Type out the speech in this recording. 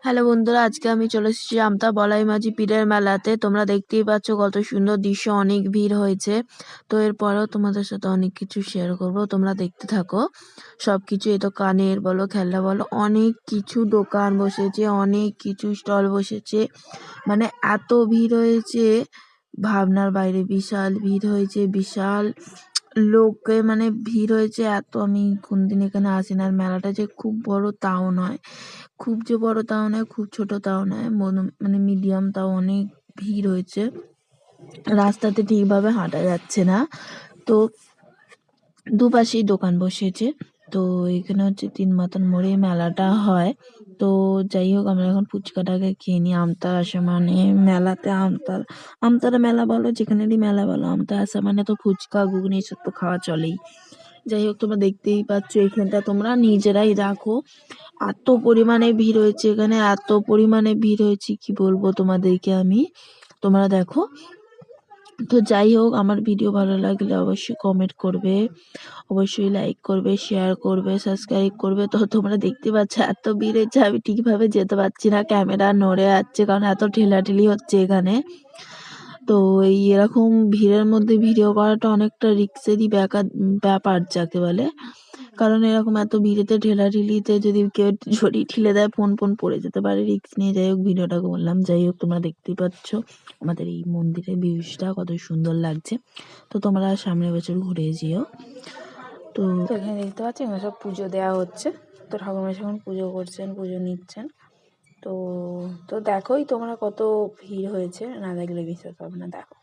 Hello বন্ধুরা, আজকে আমি চলে এসেছি আমতা বলাই মাঝি পীরের মেলাতে। তোমরা দেখতেই পাচ্ছ কত সুন্দর দৃশ্য, অনেক ভিড় হয়েছে। তো এরপরেও তোমাদের সাথে অনেক কিছু শেয়ার করব, তোমরা দেখতে থাকো। সবকিছু এই তো কানের বলো, খেলনা বলো, অনেক কিছু দোকান বসেছে, অনেক কিছু স্টল বসেছে। মানে এত ভিড় হয়েছে ভাবনার বাইরে, বিশাল ভিড় হয়েছে, বিশাল লোকে মানে ভিড় হয়েছে এত। আমি কোনদিন এখানে আসি না। আর মেলাটা যে খুব বড় তাও নয়, খুব যে বড় তাও নয়, খুব ছোট তাও নয়, মানে মিডিয়াম, তাও অনেক ভিড় হয়েছে। রাস্তাতে ঠিকভাবে হাঁটা যাচ্ছে না। তো দুপাশেই দোকান বসেছে। তো এখানে হচ্ছে তিন মাথার মোড়ে মেলাটা হয়। তো যাই হোক, আমরা এখন ফুচকাটাকে খেয়ে নিই। আমতা আসা মানে মেলাতে আমতার মেলা বলো, যেখানেরই মেলা বলো, আমতা আসা মানে তো ফুচকা ঘুগনি এসব তো খাওয়া চলেই। যাই হোক, তোমরা দেখতেই পাচ্ছ, এখানটা তোমরা নিজেরাই রাখো। এত পরিমাণে ভিড় হয়েছে এখানে, এত পরিমাণে ভিড় হয়েছে কি বলবো তোমাদেরকে আমি। তোমরা দেখো। তো যাই হোক, আমার ভিডিও ভালো লাগলে অবশ্যই কমেন্ট করবে, অবশ্যই লাইক করবে, শেয়ার করবে, সাবস্ক্রাইব করবে। তো তোমরা দেখতে পাচ্ছ এত ভিড় হয়েছে, আমি ঠিকভাবে যেতে পারছি না, ক্যামেরা নড়ে যাচ্ছে, কারণ এত ঠেলাঠেলি হচ্ছে এখানে। তো এই এরকম ভিড়ের মধ্যে ভিডিও করাটা অনেকটা রিস্কেরই ব্যাপার যাকে বলে। কারণ এরকম এত ভিড়েতে ঠেলাঠেলিতে যদি কেউ ঝড়ি ঠেলে দেয়, ফোন ফোন পড়ে যেতে পারে, রিস্ক নিয়ে। যাই হোক, ভিডিওটা করলাম। যাই হোক, তোমরা দেখতেই পাচ্ছ আমাদের এই মন্দিরের ভিউজটা কত সুন্দর লাগছে। তো তোমরা সামনের বছর ঘুরে যেও। তো এখানে দেখতে পাচ্ছি এখানে সব পুজো দেওয়া হচ্ছে। তো ঠাকুরমশাই এখন পুজো করছেন, পুজো নিচ্ছেন। তো তো দেখোই তোমরা কত ভিড় হয়েছে, না দেখলে বিশ্বাস হবে না। দেখো।